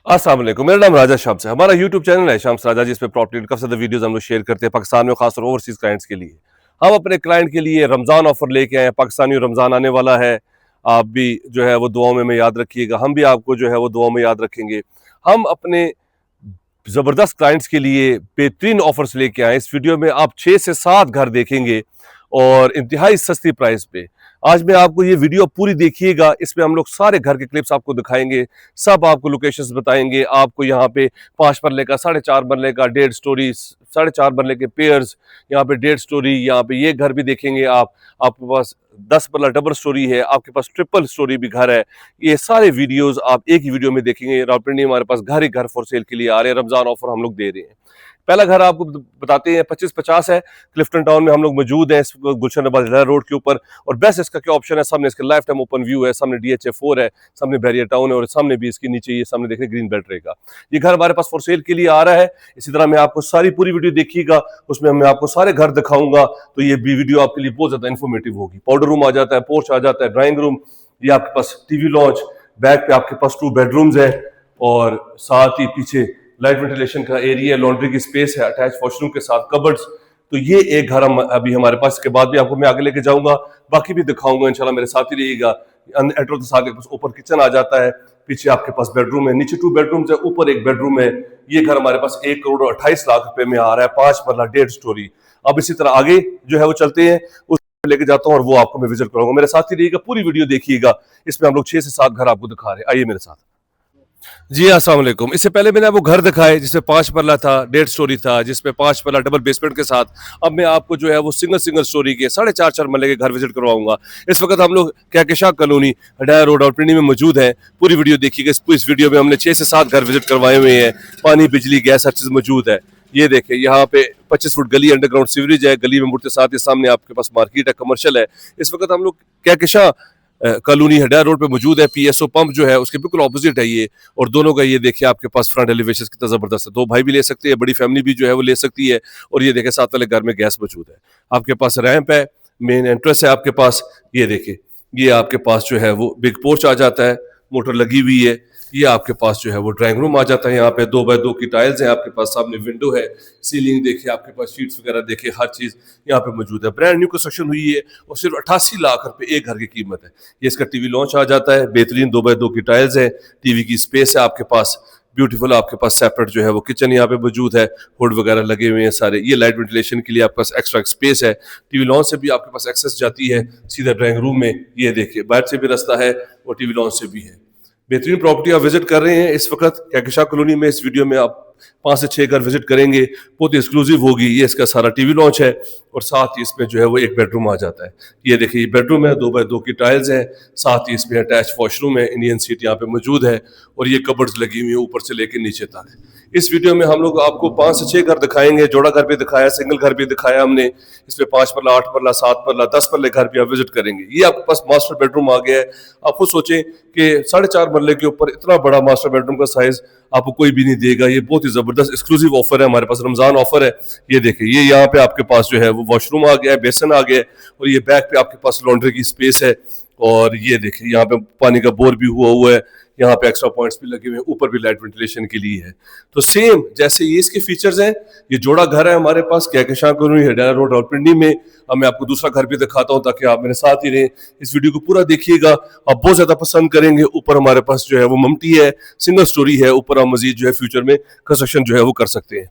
अस्सलाम वालेकुम। मेरा नाम राजा शम्स है। हमारा यूट्यूब चैनल है शम्स राजा, जिसपे प्रॉपर्टी काफी ज्यादा वीडियोस हम लोग शेयर करते हैं पाकिस्तान में, खासतौर ओवरसीज क्लाइंट्स के लिए। हम अपने क्लाइंट के लिए रमजान ऑफर लेके आए हैं। पाकिस्तानी रमजान आने वाला है, आप भी जो है वो दुआओं में याद रखिएगा, हम भी आपको जो है वो दुआओं में याद रखेंगे। हम अपने जबरदस्त क्लाइंट्स के लिए बेहतरीन ऑफर्स लेके आए। इस वीडियो में आप 6 से 7 घर देखेंगे और इंतहाई सस्ती प्राइस पे। आज मैं आपको ये वीडियो पूरी देखिएगा, इसमें हम लोग सारे घर के क्लिप्स आपको दिखाएंगे, सब आपको लोकेशंस बताएंगे। आपको यहाँ पे 5 मरले का, 4.5 मरले का, 1.5 स्टोरी, 4.5 मरले के पेयर्स, यहाँ पे 1.5 स्टोरी, यहाँ पे ये घर भी देखेंगे आप। आपके पास 10 मरला डबल स्टोरी है, आपके पास ट्रिपल स्टोरी भी घर है। ये सारे वीडियोस आप एक ही वीडियो में देखेंगे। रावलपिंडी हमारे पास घर ही घर फॉर सेल के लिए आ रहे हैं, रमजान ऑफर हम लोग दे रहे हैं। पहला घर आपको बताते हैं, 2550 है, क्लिफ्टन टाउन में हम लोग मौजूद हैं, गुलशन नवाज रोड के ऊपर। और बेस्ट इसका क्या ऑप्शन है, सामने इसका लाइफ टाइम ओपन व्यू है, सामने DHA 4 है, सामने बैरियर टाउन है, और सामने भी इसके नीचे ये सामने देख रहे ग्रीन बेल्ट रहेगा। ये घर हमारे पास फॉर सेल के लिए आ रहा है। इसी तरह मैं आपको सारी पूरी वीडियो देखिएगा, उसमें मैं आपको सारे घर दिखाऊंगा, तो ये भी वीडियो आपके लिए बहुत ज्यादा इन्फॉर्मेटिव होगी। पाउडर रूम आ जाता है, पोर्च आ जाता है, ड्राइंग रूम, ये आपके पास टीवी लॉन्च, बैक पे आपके पास 2 बेडरूम्स हैं, और साथ ही पीछे लाइट वेंटिलेशन का एरिया, लॉन्ड्री की स्पेस है, अटैच वॉशरूम के साथ कबर्ड्स। तो ये एक घर हम अभी हमारे पास, इसके बाद भी आपको मैं आगे लेके जाऊंगा, बाकी भी दिखाऊंगा इंशाल्लाह, मेरे साथ ही रहिएगा। एंटर होते साथ पास ऊपर किचन आ जाता है, पीछे आपके पास बेडरूम है, नीचे 2 बेडरूम्स है, ऊपर 1 बेडरूम है। ये घर हमारे पास 1,28,00,000 रुपए में आ रहा है, 5 मरला 1.5 स्टोरी। अब इसी तरह आगे जो है वो चलते हैं, उस लेके जाता हूँ और वो आपको मैं विजिट करूंगा। मेरे साथ ही रहिएगा, पूरी वीडियो देखिएगा। इसमें हम लोग 6 से 7 घर आपको दिखा रहे हैं, आइए मेरे साथ। जी अस्सलाम वालेकुम। इससे पहले मैंने वो घर दिखाए जिसमें 5 मरला था, 1.5 स्टोरी था, जिसमें 5 मरला डबल बेसमेंट के साथ। अब मैं आपको जो है वो सिंगल स्टोरी के 4.5 मरले के घर विजिट करवाऊंगा। इस वक्त हम लोग कहकशां कॉलोनी, हडाया रोड, रावलपिंडी में मौजूद हैं। पूरी वीडियो देखिएगा। इस वीडियो में हमने 6 से 7 घर विजिट करवाए हुए हैं। पानी, बिजली, गैस, हर चीज मौजूद है। ये देखें, यहाँ पे 25 फुट गली, अंडरग्राउंड सीवरेज है। गली में मुड़ते साथ ही सामने आपके पास मार्केट है, कमर्शियल है। इस वक्त हम लोग कहकशां कॉलोनी, हडाया रोड पे मौजूद है। PSO पंप जो है उसके बिल्कुल ऑपोजिट है ये। और दोनों का ये देखिए आपके पास फ्रंट एलिवेशन कितना जबरदस्त है। 2 भाई भी ले सकते हैं, बड़ी फैमिली भी जो है वो ले सकती है। और ये देखें, साथ वाले घर में गैस मौजूद है। आपके पास रैंप है, मेन एंट्रेंस है आपके पास। ये देखें, ये आपके पास जो है वो बिग पोर्च आ जाता है, मोटर लगी हुई है। ये आपके पास जो है वो ड्राइंग रूम आ जाता है। यहाँ पे 2x2 की टाइल्स है, आपके पास सामने विंडो है, सीलिंग देखिए, आपके पास शीट्स वगैरह देखिए, हर चीज यहाँ पे मौजूद है। ब्रांड न्यू कंस्ट्रक्शन हुई है और सिर्फ 88 लाख रुपए एक घर की कीमत है। ये इसका टीवी लॉन्च आ जाता है, बेहतरीन 2x2 की टाइल्स है, टीवी की स्पेस है आपके पास, ब्यूटीफुल। आपके पास सेपरेट जो है वो किचन यहाँ पे मौजूद है, हुड वगैरह लगे हुए हैं सारे। ये लाइट वेंटिलेशन के लिए आपके पास एक्स्ट्रा स्पेस है। टीवी लॉन्च से भी आपके पास एक्सेस जाती है सीधा ड्राइंग रूम में। ये देखिए, बाहर से भी रास्ता है और टीवी लॉन्च से भी है। बेहतरीन प्रॉपर्टी आप विजिट कर रहे हैं इस वक्त कहकशां कॉलोनी में। इस वीडियो में आप 5 से 6 घर विजिट करेंगे, बहुत ही एक्सक्लूसिव होगी। ये इसका सारा टीवी लॉन्च है और साथ ही इसमें जो है वो 1 बेडरूम आ जाता है। ये देखिए, ये बेडरूम है, 2x2 की टाइल्स है, साथ ही इसमें अटैच वॉशरूम है, इंडियन सीट यहाँ पे मौजूद है, और ये कबर्ड्स लगी हुई है ऊपर से लेकर नीचे तक। इस वीडियो में हम लोग आपको 5 से 6 घर दिखाएंगे, जोड़ा घर भी दिखाया, सिंगल घर भी दिखाया हमने। इसमें 5 मरला, 8 मरला, 7 मरला, 10 मरले घर भी आप विजिट करेंगे। ये आपके पास मास्टर बेडरूम आ गया है। आप खुद सोचें कि 4.5 मरले के ऊपर इतना बड़ा मास्टर बेडरूम का साइज आपको कोई भी नहीं देगा। ये बहुत ही जबरदस्त एक्सक्लूसिव ऑफर है हमारे पास, रमजान ऑफर है। ये देखिए, ये यहाँ पे आपके पास जो है वो वॉशरूम आ गया है, बेसन आ गया है, और ये बैक पे आपके पास लॉन्ड्री की स्पेस है। और ये देखिए, यहाँ पे पानी का बोर भी हुआ है, यहाँ पे एक्स्ट्रा पॉइंट्स भी लगे हुए हैं, ऊपर भी लाइट वेंटिलेशन के लिए है। तो सेम जैसे ये इसके फीचर्स हैं, ये जोड़ा घर है हमारे पास कहकशां कॉलोनी, हडाया रोड, रावलपिंडी में। अब मैं आपको दूसरा घर भी दिखाता हूँ ताकि आप मेरे साथ ही रहें। इस वीडियो को पूरा देखिएगा, आप बहुत ज्यादा पसंद करेंगे। ऊपर हमारे पास जो है वो ममटी है, सिंगल स्टोरी है, ऊपर आप मजीद जो है फ्यूचर में कंस्ट्रक्शन जो है वो कर सकते हैं।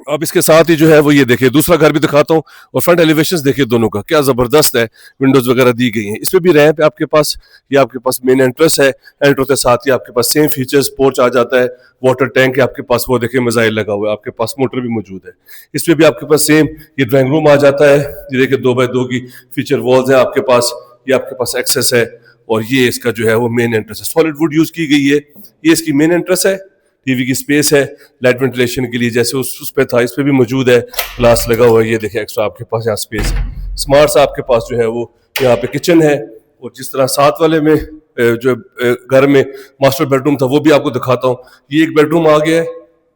अब इसके साथ ही जो है वो ये देखिए, दूसरा घर भी दिखाता हूँ, और फ्रंट एलिवेशंस देखिए दोनों का क्या जबरदस्त है। विंडोज वगैरह दी गई हैं, इसमें भी रैंप है आपके पास। ये आपके पास मेन एंट्रेंस है, एंटर के साथ ही आपके पास सेम फीचर्स, पोर्च आ जाता है, वाटर टैंक है आपके पास, वो देखिए मिसाइल लगा हुआ है, आपके पास मोटर भी मौजूद है। इसमें भी आपके पास सेम ये ड्राइंग रूम आ जाता है। ये देखिए, 2x2 की फीचर वॉल्स है आपके पास, ये आपके पास एक्सेस है, और ये इसका जो है वो मेन एंट्रेंस है, सॉलिड वुड यूज की गई है। ये इसकी मेन एंट्रेंस है, टीवी की स्पेस है, लाइट वेंटिलेशन के लिए जैसे उस पे था, इस पे भी मौजूद है, ग्लास लगा हुआ है। ये देखिए, एक्स्ट्रा आपके पास यहाँ स्पेस है। स्मार्ट सा आपके पास जो है वो यहाँ पे किचन है, और जिस तरह साथ वाले में जो घर में मास्टर बेडरूम था वो भी आपको दिखाता हूँ। ये 1 बेडरूम आ गया है,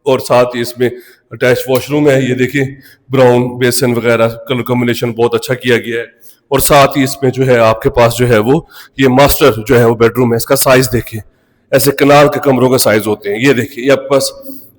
और साथ ही इसमें अटैच वॉशरूम है। ये देखिए, ब्राउन बेसन वगैरह कलर कॉम्बिनेशन बहुत अच्छा किया गया है। और साथ ही इसमें जो है आपके पास जो है वो ये मास्टर जो है वो बेडरूम है। इसका साइज देखिए, ऐसे कनाल के कमरों के साइज होते हैं। ये देखिए, ये आपके पास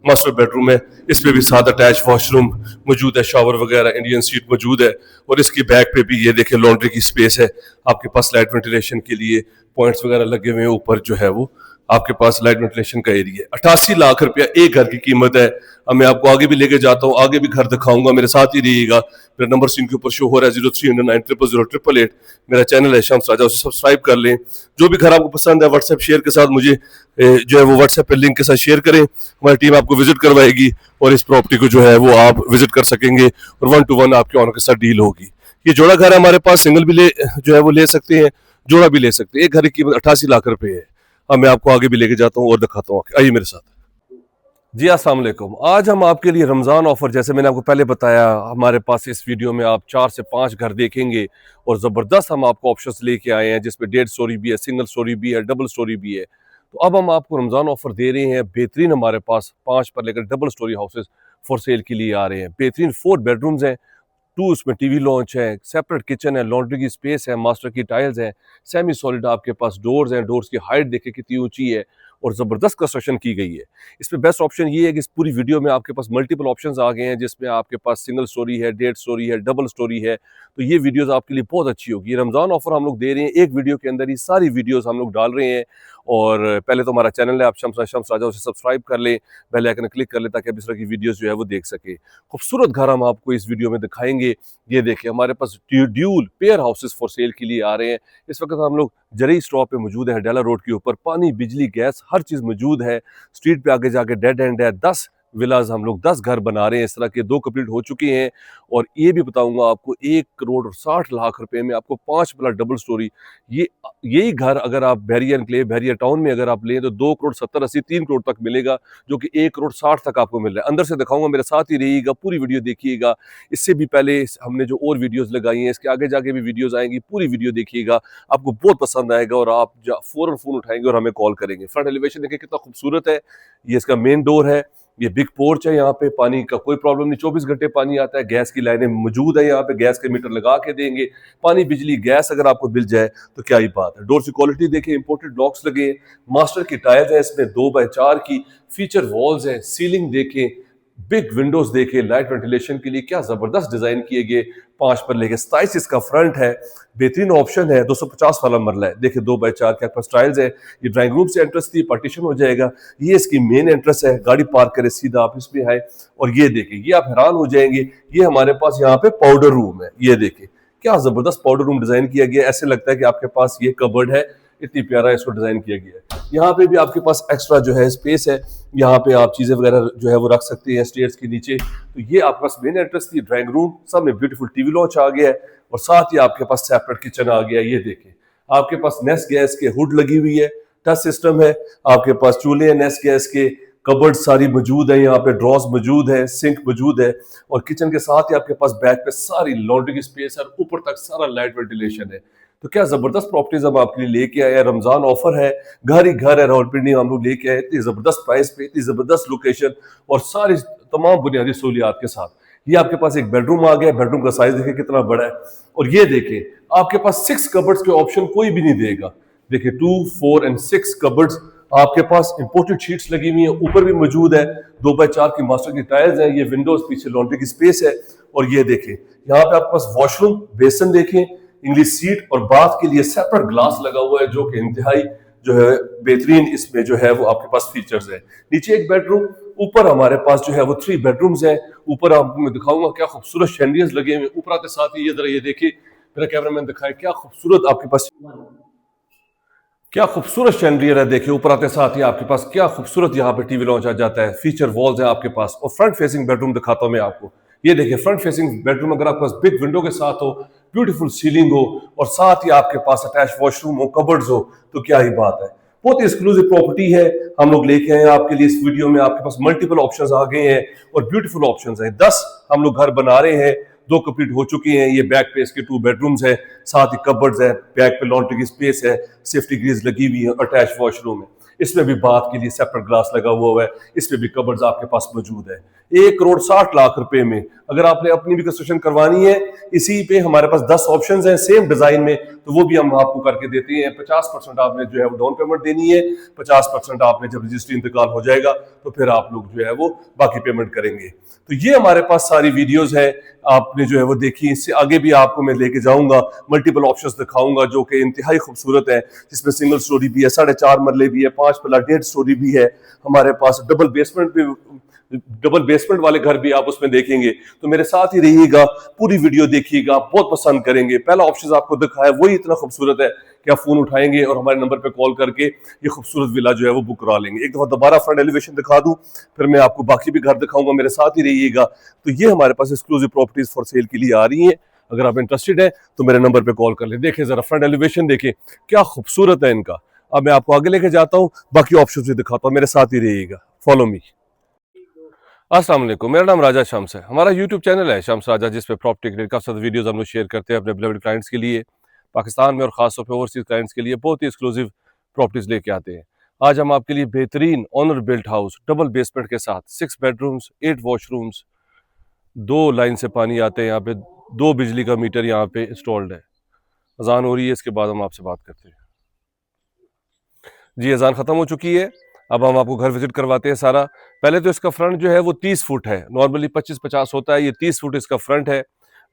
मास्टर बेडरूम है, इसमें भी साथ अटैच वॉशरूम मौजूद है, शावर वगैरह, इंडियन सीट मौजूद है। और इसकी बैक पे भी ये देखिए लॉन्ड्री की स्पेस है, आपके पास लाइट वेंटिलेशन के लिए पॉइंट्स वगैरह लगे हुए हैं। ऊपर जो है वो आपके पास लाइट वेंटिलेशन का एरिया है। 88 लाख रुपया एक घर की कीमत है। अब मैं आपको आगे भी लेके जाता हूँ, आगे भी घर दिखाऊंगा, मेरे साथ ही रहिएगा। मेरा नंबर स्क्रीन के ऊपर शो हो रहा है 0309000888। मेरा चैनल है शम्स राजा, उसे सब्सक्राइब कर लें। जो भी घर आपको पसंद है व्हाट्सएप शेयर के साथ मुझे जो है वो व्हाट्सएप पे लिंक के साथ शेयर करें, हमारी टीम आपको विजिट करवाएगी और इस प्रॉपर्टी को जो है वो आप विजिट कर सकेंगे और 1-to-1 आपके ऑनर के साथ डील होगी। ये जोड़ा घर है हमारे पास, सिंगल भी जो है वो ले सकते हैं, जोड़ा भी ले सकते हैं। एक घर की कीमत 88 लाख रुपए है। अब मैं आपको आगे भी लेके जाता हूँ और दिखाता हूँ, आइए मेरे साथ। जी अस्सलाम वालेकुम। आज हम आपके लिए रमज़ान ऑफर, जैसे मैंने आपको पहले बताया, हमारे पास इस वीडियो में आप 4 से 5 घर देखेंगे और ज़बरदस्त हम आपको ऑप्शंस लेके आए हैं, जिसमें 1.5 स्टोरी भी है, सिंगल स्टोरी भी है, डबल स्टोरी भी है। तो अब हम आपको रमज़ान ऑफर दे रहे हैं बेहतरीन। हमारे पास 5 पर लेकर double storey houses for sale के लिए आ रहे हैं। बेहतरीन 4 बेडरूम्स हैं, 2 उसमें टीवी लॉन्च है, सेपरेट किचन है, लॉन्ड्री की स्पेस है, मास्टर की टाइल्स हैं, सेमी सॉलिड आपके पास डोर्स हैं। डोर्स की हाइट देखिए कितनी ऊंची है और ज़बरदस्त कंस्ट्रक्शन की गई है। इसमें बेस्ट ऑप्शन ये है कि इस पूरी वीडियो में आपके पास मल्टीपल ऑप्शंस आ गए हैं, जिसमें आपके पास सिंगल स्टोरी है, 1.5 स्टोरी है, डबल स्टोरी है। तो ये वीडियोस आपके लिए बहुत अच्छी होगी। रमज़ान ऑफर हम लोग दे रहे हैं, एक वीडियो के अंदर ही सारी वीडियोस हम लोग डाल रहे हैं। और पहले तो हमारा चैनल है, आप शम्स राजा, उसे सब्सक्राइब कर लें, बेल आइकन क्लिक कर लें, ताकि आप इस तरह की वीडियोस जो है वो देख सके। खूबसूरत घर हम आपको इस वीडियो में दिखाएंगे। ये देखिए, हमारे पास dual pair houses for sale के लिए आ रहे हैं। इस वक्त हम लोग जरई स्टॉप पे मौजूद है, हडेला रोड के ऊपर। पानी, बिजली, गैस, हर चीज़ मौजूद है। स्ट्रीट पे आगे जाके डेड एंड है। 10 विलाज हम लोग 10 घर बना रहे हैं, इस तरह के 2 कंप्लीट हो चुके हैं। और ये भी बताऊंगा आपको 1 करोड़ 60 लाख रुपए में आपको 5 प्लस डबल स्टोरी, यही घर अगर आप बैरियर एनक्लेव, बैरियर टाउन में अगर आप लें तो 2 करोड़ 70 80 3 करोड़ तक मिलेगा, जो कि 1 करोड़ 60 तक आपको मिल रहा है। अंदर से दिखाऊंगा, मेरे साथ ही रहिएगा, पूरी वीडियो देखिएगा। इससे भी पहले हमने जो और वीडियोस लगाई हैं, इसके आगे जाके भी वीडियोस आएंगी, पूरी वीडियो देखिएगा, आपको बहुत पसंद आएगा और आप फौरन फोन उठाएंगे और हमें कॉल करेंगे। फ्रंट एलिवेशन देखिए कितना खूबसूरत है। ये इसका मेन डोर है, ये बिग पोर्च है, यहाँ पे पानी का कोई प्रॉब्लम नहीं, 24 घंटे पानी आता है। गैस की लाइनें मौजूद है, यहाँ पे गैस के मीटर लगा के देंगे। पानी, बिजली, गैस अगर आपको मिल जाए तो क्या ही बात है। डोर की क्वालिटी देखिए, इंपोर्टेड लॉक्स लगे, मास्टर की टाइल्स है, इसमें 2x4 की फीचर वॉल्स है। सीलिंग देखें, बिग विंडोज देखे लाइट वेंटिलेशन के लिए, क्या जबरदस्त डिजाइन किए गए। 5 पर लेके 27 इसका फ्रंट है, बेहतरीन ऑप्शन है। 250 वाला मरला है, देखिए 2x4 के पास टाइल्स है। ये ड्राइंग रूम से एंट्रेंस थी, पार्टीशन हो जाएगा। ये इसकी मेन एंट्रेंस है, गाड़ी पार्क करे सीधा आप इसमें आए। और ये देखिए, ये आप हैरान हो जाएंगे, ये हमारे पास यहाँ पे पाउडर रूम है। ये देखिए क्या जबरदस्त पाउडर रूम डिजाइन किया गया है। ऐसे लगता है कि आपके पास ये कबर्ड है, इतनी प्यारा इसको डिजाइन किया गया है। यहाँ पे भी आपके पास एक्स्ट्रा जो है स्पेस है, यहाँ पे आप चीजें वगैरह जो है वो रख सकते हैं स्टेयर्स के नीचे। तो ये आपके पास मेन एंट्रेंस थी, ड्राइंग रूम, सामने ब्यूटीफुल टीवी लॉन्च आ गया है और साथ ही आपके पास सेपरेट किचन आ गया है। ये देखिए, आपके पास नेस्ट गैस के हुड लगी हुई है, टच सिस्टम है, आपके पास चूल्हे हैं नेस्ट गैस के, कबर्ड सारी मौजूद है, यहाँ पे ड्रॉज मौजूद है, सिंक मौजूद है। और किचन के साथ ही आपके पास बैक पे सारी लॉन्ड्री की स्पेस है, ऊपर तक सारा लाइट वेंटिलेशन है। तो क्या जबरदस्त प्रॉपर्टीज हम आपके लिए लेके आए हैं। रमजान ऑफर है, घर ही घर है, रावलपिंडी हम लोग लेके आए, इतनी जबरदस्त प्राइस पे, इतनी जबरदस्त लोकेशन और सारी तमाम बुनियादी सहूलियात के साथ। ये आपके पास एक बेडरूम आ गया, बेडरूम का साइज देखिए कितना बड़ा है। और ये देखिए, आपके पास 6 कबर्ड्स के ऑप्शन कोई भी नहीं देगा। देखिए 2, 4 एंड 6 कबर्ड्स आपके पास, इंपोर्टेड शीट्स लगी हुई है, ऊपर भी मौजूद है। 2x4 की मास्टर की टाइल्स है, ये विंडोज, पीछे लॉन्ड्री की स्पेस है। और ये देखें, यहाँ पे आपके पास वॉशरूम, बेसन देखें, इंग्लिश सीट और बाथ के लिए सेपरेट ग्लास लगा हुआ है, जो कि इंतहाई जो है बेहतरीन इसमें जो है वो आपके पास फीचर्स है। नीचे एक बेडरूम, ऊपर हमारे पास जो है वो 3 बेडरूम्स हैं। ऊपर आपको मैं दिखाऊंगा क्या खूबसूरत शैंडियर्स लगे हुए ऊपर आते साथ ही। ये जरा ये देखिए, मेरा कैमरामैन दिखाए, क्या खूबसूरत आपके पास, क्या खूबसूरत शैंडियर है। देखिए ऊपर आते साथ ही आपके पास क्या खूबसूरत यहाँ पे टीवी लॉन्च आ जाता है, फीचर वॉल्स है आपके पास। और फ्रंट फेसिंग बेडरूम दिखाता हूँ मैं आपको। ये देखिए, फ्रंट फेसिंग बेडरूम अगर आपके पास बिग विंडो के साथ हो, ब्यूटीफुल सीलिंग हो और साथ ही आपके पास अटैच वॉशरूम हो, कबर्ड्स हो, तो क्या ही बात है। बहुत ही एक्सक्लूसिव प्रॉपर्टी है, हम लोग लेके आए आपके लिए। इस वीडियो में आपके पास मल्टीपल ऑप्शंस आ गए हैं और ब्यूटीफुल ऑप्शंस हैं। 10 हम लोग घर बना रहे हैं, 2 कंप्लीट हो चुके हैं। ये बैक पे इसके 2 बेडरूम्स है, साथ ही कबर्ड्स है, बैक पे लॉन्ड्री की स्पेस है, सेफ्टी ग्रिल्स लगी हुई है, अटैच वॉशरूम है। इसमें भी बाथ के लिए सेपरेट ग्लास लगा हुआ है, इसमें भी कबर्ड्स आपके पास मौजूद है। 1,60,00,000 रुपए में अगर आपने अपनी भी कंस्ट्रक्शन करवानी है, इसी पे हमारे पास 10 ऑप्शंस हैं सेम डिजाइन में, तो वो भी हम आपको करके देते हैं। 50% आपने जो है वो डाउन पेमेंट देनी है, 50% आपने जब रजिस्ट्री इंतकाल हो जाएगा तो फिर आप लोग जो है वो बाकी पेमेंट करेंगे। तो ये हमारे पास सारी वीडियोस है, आपने जो है वो देखी। इससे आगे भी आपको मैं लेके जाऊंगा, मल्टीपल ऑप्शंस दिखाऊंगा जो कि इंतहाई खूबसूरत है, जिसमें सिंगल स्टोरी भी है, 4.5 मरले भी है, 5 प्लस 1.5 स्टोरी भी है हमारे पास, डबल बेसमेंट वाले घर भी आप उसमें देखेंगे। तो मेरे साथ ही रहिएगा, पूरी वीडियो देखिएगा, बहुत पसंद करेंगे। पहला ऑप्शन आपको दिखा है वही इतना खूबसूरत है कि आप फोन उठाएंगे और हमारे नंबर पे कॉल करके ये खूबसूरत विला जो है वो बुक करा लेंगे। एक दफा दोबारा फ्रंट एलिवेशन दिखा दूं, फिर मैं आपको बाकी भी घर दिखाऊंगा, मेरे साथ ही रहिएगा। तो ये हमारे पास एक्सक्लूसिव प्रॉपर्टीज फॉर सेल के लिए आ रही है, अगर आप इंटरेस्टेड हैं तो मेरे नंबर पे कॉल कर ले। देखें जरा फ्रंट एलिवेशन, देखें क्या खूबसूरत है इनका। अब मैं आपको आगे लेके जाता हूँ, बाकी ऑप्शन भी दिखाता हूँ, मेरे साथ ही रहिएगा, फॉलो मी। अस्सलाम वालेकुम, मेरा नाम राजा शम्स है। हमारा यूट्यूब चैनल है शम्स राजा, जिस पे प्रॉपर्टी के काफ़ी सारे वीडियोस हम लोग शेयर करते हैं अपने बिलवेड क्लाइंट्स के लिए, पाकिस्तान में और खासतौर पे ओवरसीज क्लाइंट्स के लिए बहुत ही एक्सक्लूसिव प्रॉपर्टीज लेके आते हैं। आज हम आपके लिए बेहतरीन owner built house double basement के साथ 6 बेडरूम्स 8 वॉशरूम्स, 2 लाइन से पानी आते हैं यहाँ पे, 2 बिजली का मीटर यहाँ पे इंस्टॉल्ड है। अजान हो रही है, इसके बाद हम आपसे बात करते हैं। जी अजान ख़त्म हो चुकी है, अब हम आपको घर विजिट करवाते हैं सारा। पहले तो इसका फ्रंट जो है वो 30 फुट है, नॉर्मली 25-50 होता है, ये 30 फुट इसका फ्रंट है,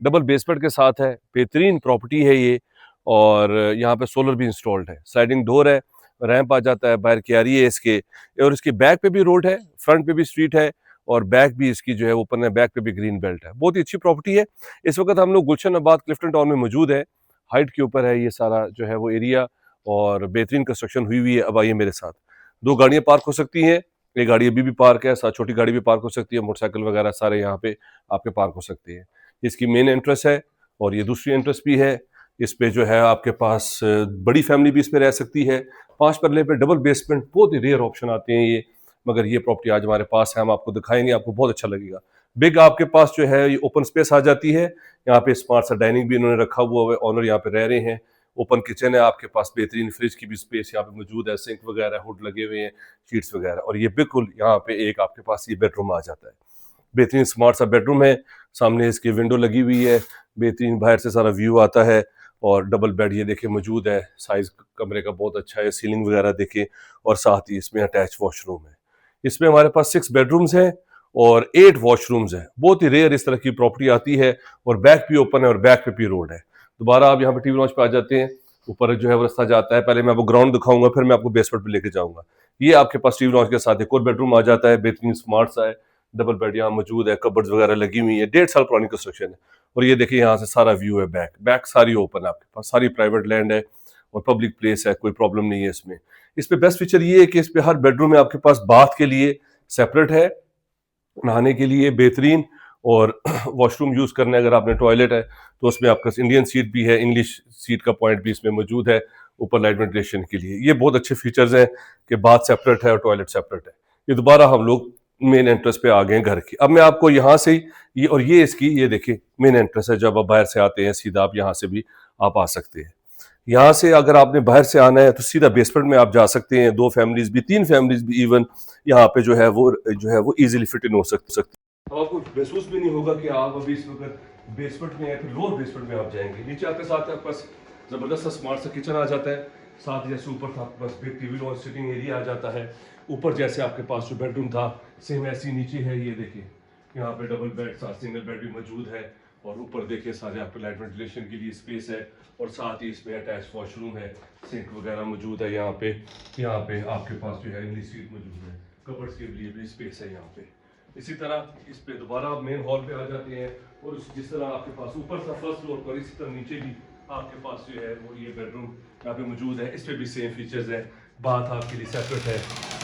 डबल बेसमेंट के साथ है, बेहतरीन प्रॉपर्टी है ये। और यहाँ पे सोलर भी इंस्टॉल्ड है, स्लाइडिंग डोर है, रैंप आ जाता है, बाहर क्यारी है इसके, और इसके बैक पे भी रोड है, फ्रंट पे भी स्ट्रीट है, और बैक भी इसकी जो है ओपन है, बैक पे भी ग्रीन बेल्ट है। बहुत ही अच्छी प्रॉपर्टी है। इस वक्त हम लोग गुलशन आबाद क्लिफ्टन टाउन में मौजूद है, हाइट के ऊपर है ये सारा जो है वो एरिया, और बेहतरीन कंस्ट्रक्शन हुई हुई है। अब आइए मेरे साथ, 2 गाड़ियां पार्क हो सकती हैं, एक गाड़ी अभी भी पार्क है, साथ छोटी गाड़ी भी पार्क हो सकती है, मोटरसाइकिल वगैरह सारे यहाँ पे आपके पार्क हो सकते हैं। इसकी मेन एंट्रेंस है और ये दूसरी एंट्रेंस भी है। इस पे जो है आपके पास बड़ी फैमिली भी इसमें रह सकती है। 5 परले पे डबल बेसमेंट, बहुत ही रेयर ऑप्शन आते हैं ये, मगर ये प्रॉपर्टी आज हमारे पास है, हम आपको दिखाएंगे, आपको बहुत अच्छा लगेगा। बिग आपके पास जो है ये ओपन स्पेस आ जाती है, यहाँ पे स्मार्ट सा डाइनिंग भी इन्होंने रखा हुआ है, ऑनर यहाँ पे रह रहे हैं। ओपन किचन है आपके पास, बेहतरीन फ्रिज की भी स्पेस यहाँ पे मौजूद है, सिंक वगैरह, हुड लगे हुए हैं, शीट्स वगैरह, और ये बिल्कुल यहाँ पे एक आपके पास ये बेडरूम आ जाता है। बेहतरीन स्मार्ट सा बेडरूम है, सामने इसकी विंडो लगी हुई है, बेहतरीन बाहर से सारा व्यू आता है, और डबल बेड ये देखें मौजूद है, साइज कमरे का बहुत अच्छा है, सीलिंग वगैरह देखें, और साथ ही इसमें अटैच वॉशरूम है। इसमें हमारे पास 6 बेडरूम्स हैं और 8 वॉशरूम्स हैं। बहुत ही रेयर इस तरह की प्रॉपर्टी आती है, और बैक भी ओपन है और बैक पे भी रोड है। दोबारा आप यहाँ पे टीवी लॉन्च पे आ जाते हैं, ऊपर जो है वो रास्ता जाता है, पहले मैं आपको ग्राउंड दिखाऊंगा, फिर मैं आपको बेसमेंट पे लेके जाऊंगा। ये आपके पास टीवी लॉन्च के साथ एक और बेडरूम आ जाता है, बेहतरीन स्मार्ट सा है, डबल बेड यहाँ मौजूद है, कबर्ड्स वगैरह लगी हुई है, 1.5 साल पुरानी कंस्ट्रक्शन है। और ये देखिए यहाँ से सारा व्यू है, बैक सारी ओपन है आपके पास, सारी प्राइवेट लैंड है और पब्लिक प्लेस है, कोई प्रॉब्लम नहीं है इसमें। इस पे बेस्ट फीचर ये है कि इस पे हर बेडरूम में आपके पास बाथ के लिए सेपरेट है, नहाने के लिए बेहतरीन, और वॉशरूम यूज करना है, अगर आपने टॉयलेट है तो उसमें आपका इंडियन सीट भी है, इंग्लिश सीट का पॉइंट भी इसमें मौजूद है ऊपर लाइट वेंटिलेशन के लिए। ये बहुत अच्छे फीचर्स हैं कि बाथ सेपरेट है और टॉयलेट सेपरेट है। ये दोबारा हम लोग मेन एंट्रेंस पे आ गए हैं घर की। अब मैं आपको यहाँ से ये, और ये इसकी ये देखिए मेन एंट्रेंस है, जब आप बाहर से आते हैं सीधा आप यहाँ से भी आप आ सकते हैं। यहाँ से अगर आपने बाहर से आना है तो सीधा बेसमेंट में आप जा सकते हैं, 2 फैमिलीज भी, 3 फैमिलीज भी इवन यहाँ पे जो है वो इजीली फिट इन हो सकती। अब आपको महसूस भी नहीं होगा कि आप अभी इस वक्त बेसमेंट में है, फिर लोअर बेसमेंट में आप जाएंगे। नीचे आते साथ आपके पास जबरदस्त सा स्मार्ट सा किचन आ जाता है, साथ जैसे ऊपर था आपके पास big TV lounge sitting area आ जाता है। ऊपर जैसे आपके पास जो बेडरूम था सेम ऐसी नीचे है, ये देखिए यहाँ पे डबल बेड साथ सिंगल बेड भी मौजूद है, और ऊपर देखिए सारे आपके लाइट वेंटिलेशन के लिए स्पेस है, और साथ ही इसमें अटैच वॉशरूम है, सिंक वगैरह मौजूद है। यहाँ पे आपके पास जो है इंग्लिश सीट मौजूद है, कबर्ड्स के लिए भी स्पेस है यहाँ पे। इसी तरह इस पे दोबारा मेन हॉल पे आ जाते हैं, और जिस तरह आपके पास ऊपर था फर्स्ट फ्लोर पर, इसी तरह नीचे भी आपके पास जो है वो ये बेडरूम यहाँ पे मौजूद है। इस पे भी सेम फीचर्स है, बाथ आपके लिए सेपरेट है,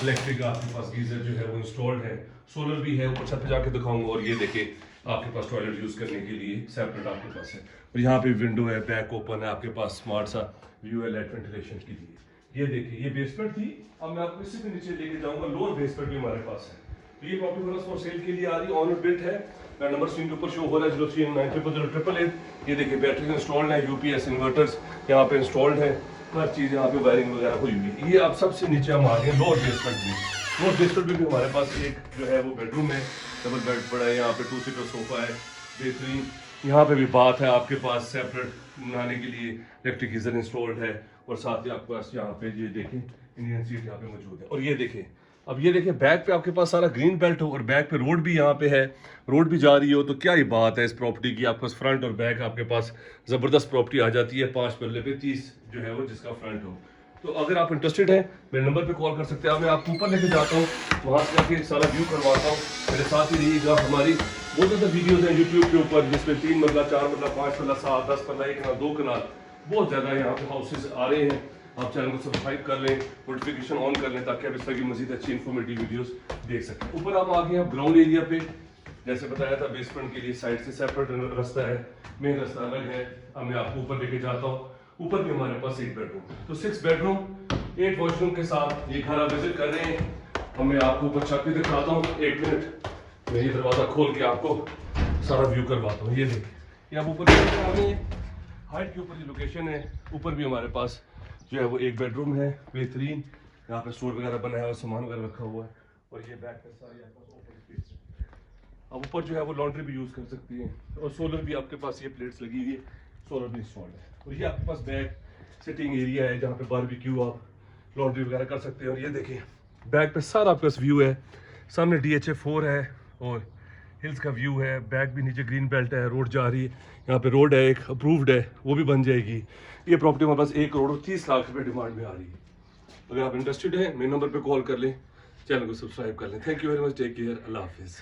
इलेक्ट्रिक आपके पास गीजर जो है वो इंस्टॉल्ड है, सोलर भी है, ऊपर छत पे जाके दिखाऊंगा। और ये देखिए आपके पास टॉयलेट यूज करने के लिए सेपरेट आपके पास है, और यहाँ पे विंडो है, बैक ओपन है, आपके पास स्मार्ट सा व्यू है लाइट वेंटिलेशन के लिए। ये देखिए ये बेसमेंट थी, अब मैं आपको इसी पे नीचे लेके जाऊंगा, लोअर बेसमेंट भी हमारे पास है। तो ये प्रॉपर्टी फॉर सेल के लिए आ रही है, ऑनर बिल्ट है। मेरा नंबर स्क्रीन के ऊपर शो हो रहा है 0393000888। ये देखिए बैटरी इंस्टॉल्ड है, यूपीएस इन्वर्टर्स यहाँ पे इंस्टॉल्ड है, हर चीज़ यहाँ पे वायरिंग वगैरह हुई हुई है। ये आप सबसे नीचे हम आ गए लोअर बेसमेंट में। लोअर बेसमेंट में भी हमारे पास एक जो है वो बेडरूम है, डबल बेड पड़ा है, यहाँ पे 2 सीटर सोफा है बेहतरीन। यहाँ पे भी बात है आपके पास, सेपरेट नहाने के लिए इलेक्ट्रिक गीजर इंस्टॉल्ड है, और साथ ही आपके पास यहाँ पे ये देखें इंडियन सीट यहाँ पे मौजूद है। और ये देखें, अब ये देखें बैक पे आपके पास सारा ग्रीन बेल्ट हो और बैक पे रोड भी यहाँ पे है, रोड भी जा रही हो, तो क्या ही बात है इस प्रॉपर्टी की। आपके पास फ्रंट और बैक आपके पास ज़बरदस्त प्रॉपर्टी आ जाती है, 5 मरले पे 30 जो है वो जिसका फ्रंट हो। तो अगर आप इंटरेस्टेड हैं मेरे नंबर पे कॉल कर सकते हैं। मैं आपको ऊपर लेके जाता हूँ, वहाँ से जाके सारा व्यू करवाता हूँ। मेरे साथ ही रहिएगा। हमारी बहुत ज़्यादा वीडियोज़ हैं यूट्यूब के ऊपर जिसमें 3 मरला, 4 मरला, 5 मरला, 7, 10 मरला, 1 कनाल, 2 कनाल, बहुत ज़्यादा यहाँ पे हाउसेज आ रहे हैं। आप चैनल को सब्सक्राइब कर लें, नोटिफिकेशन ऑन कर लें, ताकि आप इस तरह की मजीद अच्छी इन्फॉर्मेटिव वीडियोस देख सकें। ऊपर हम आ गए हैं ग्राउंड एरिया पे। जैसे बताया था बेसमेंट के लिए साइड से सेपरेट रास्ता है, मेन रास्ता अलग है। अब मैं आपको ऊपर लेके जाता हूँ। ऊपर भी हमारे पास 1 बेडरूम, तो 6 बेडरूम 8 वॉशरूम के साथ ये घर आप विजिट कर रहे हैं। अब मैं आपको ऊपर छत भी दिखाता हूँ। 1 मिनट, मैं ये दरवाज़ा खोल के आपको सारा व्यू करवाता हूँ। ये देखिए, ये आप ऊपर आ गए हैं, हाइट के ऊपर की लोकेशन है। ऊपर भी हमारे पास जो है वो 1 बेडरूम है बेहतरीन। यहाँ पे स्टोर वगैरह बना है और सामान वगैरह रखा हुआ है। और ये बैक का सारी आपके पास ओपन स्पेस है। अब ऊपर जो है वो लॉन्ड्री भी यूज़ कर सकती है, और सोलर भी आपके पास, ये प्लेट्स लगी हुई है, सोलर भी इंस्टॉल्ड है। और ये आपके पास बैक सिटिंग एरिया है जहाँ पे बारबेक्यू आप लॉन्ड्री वगैरह कर सकते हैं। और ये देखिए बैक पे सारा आपके पास व्यू है। सामने DHA 4 है और हिल्स का व्यू है। बैक भी नीचे ग्रीन बेल्ट है, रोड जा रही है, यहाँ पे रोड है एक अप्रूव्ड है, वो भी बन जाएगी। ये प्रॉपर्टी हमारे पास 1 करोड़ और 30 लाख रुपए डिमांड में आ रही है। अगर आप इंटरेस्टेड हैं मेरे नंबर पे कॉल कर लें, चैनल को सब्सक्राइब कर लें। Thank you very much, take care, अल्लाह हाफिज़।